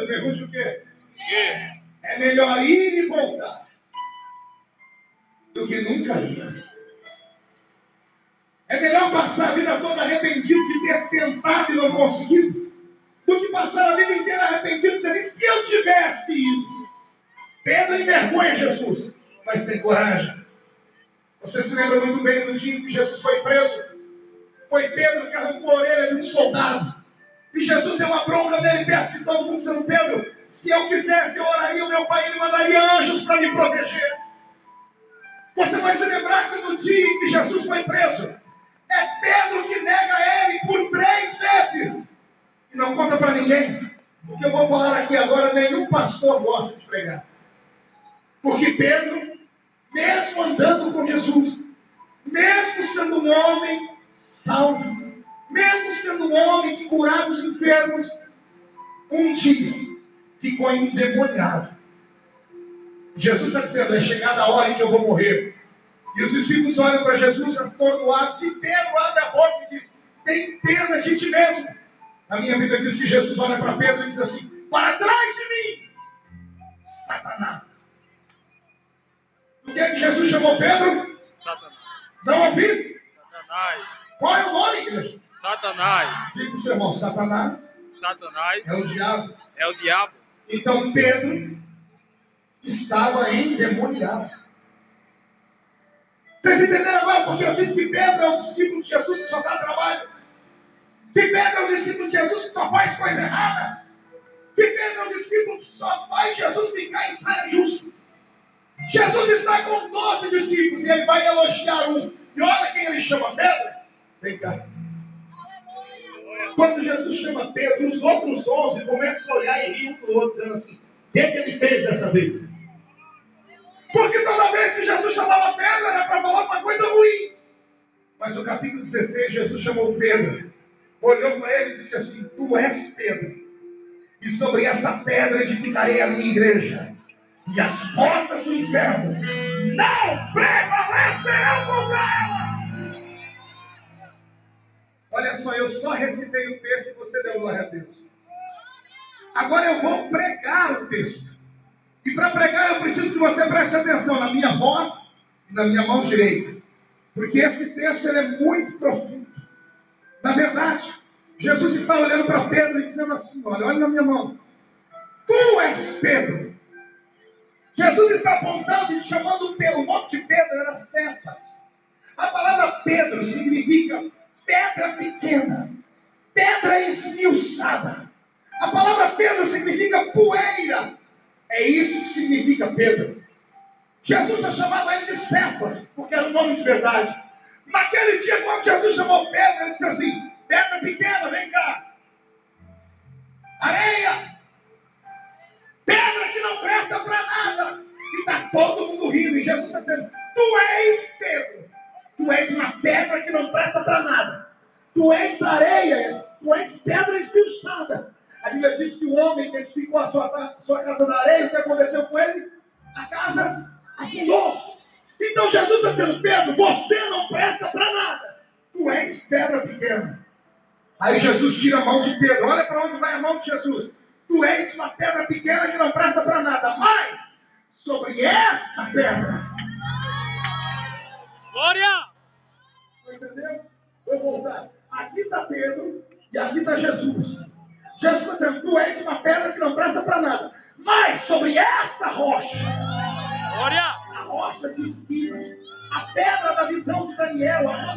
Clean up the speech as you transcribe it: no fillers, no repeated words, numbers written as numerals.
pergunte o quê? É melhor ir e voltar do que nunca ir. É melhor passar a vida toda arrependido de ter tentado e não conseguido, do que passar a vida inteira arrependido de ter se eu tivesse ido. Pedro envergonha Jesus, mas tem coragem. Você se lembra muito bem do dia que Jesus foi preso? Foi Pedro que arrancou a orelha de um soldado. E Jesus deu uma bronca nele perto de todo mundo, dizendo: Pedro, se eu quisesse, eu oraria o meu pai, ele mandaria anjos para me proteger. Você vai se lembrar que no dia em que Jesus foi preso, é Pedro que nega ele por 3 vezes. E não conta para ninguém, porque eu vou falar aqui agora, nenhum pastor gosta de pregar. Porque Pedro, mesmo andando com Jesus, mesmo sendo um homem salvo, mesmo sendo um homem que curava os enfermos, um dia ficou endemoniado. Jesus está dizendo: é chegada a hora em que eu vou morrer. E os discípulos olham para Jesus atordoados, e Pedro abre a boca e diz: tem pena de ti mesmo. A minha vida diz que Jesus olha para Pedro e diz assim: para trás de mim, Satanás. O que é que Jesus chamou Pedro? Satanás. Não ouvi? Satanás. Qual é o nome, igreja? Satanás. Diga o seu irmão: Satanás Satanás é o diabo. é o diabo. Então Pedro estava endemoniado. Vocês entenderam agora porque eu disse que Pedro é o discípulo de Jesus que só dá trabalho? Que Pedro é o discípulo de Jesus que só faz coisa errada? Que Pedro é o discípulo que só faz Jesus ficar em saia justa? Jesus está com 12 discípulos e ele vai elogiar um. E olha quem ele chama: Pedro. Vem cá. Quando Jesus chama Pedro, os outros 11 começam a olhar e rir um para o outro, dizendo assim: o que é que ele fez dessa vez? Porque toda vez que Jesus chamava Pedro era para falar uma coisa ruim. Mas no capítulo 16, Jesus chamou Pedro, olhou para ele e disse assim: tu és Pedro, e sobre essa pedra edificarei a minha igreja, e as portas do inferno não prevalecerão contra ela. Olha só, eu só recitei o texto e você deu glória a Deus. Agora eu vou pregar o texto. E para pregar eu preciso que você preste atenção na minha voz e na minha mão direita. Porque esse texto ele é muito profundo. Na verdade, Jesus está olhando para Pedro e dizendo assim: olha na minha mão. Tu és Pedro. Jesus está apontando e chamando Pedro. O nome de Pedro era Cefas. A palavra Pedro significa pedra pequena, pedra esmiuçada. A palavra Pedro significa poeira. É isso que significa Pedro. Jesus já chamava ele de Cefas, porque era o nome de verdade. Naquele dia, quando Jesus chamou Pedro, ele disse assim: pedra pequena, vem cá. Areia. Pedra que não presta para nada. E está todo mundo rindo. E Jesus está dizendo: tu és Pedro. Tu és uma pedra que não presta para nada. Tu és areia. Tu és pedra esmiuçada. A Bíblia diz que o homem que edificou a sua casa na areia, o que aconteceu com ele? A casa afundou. Então Jesus está dizendo: Pedro, você não presta para nada. Tu és pedra pequena. Aí Jesus tira a mão de Pedro. Olha para onde vai a mão de Jesus. Tu és uma pedra pequena que não presta para nada. Mas sobre essa pedra. Glória! Entendeu? Vou voltar. Aqui está Pedro e aqui está Jesus. Jesus está dizendo: tu és uma pedra que não presta para nada. Mas sobre essa rocha. Glória! A rocha de espinhos. A pedra da visão de Daniel. A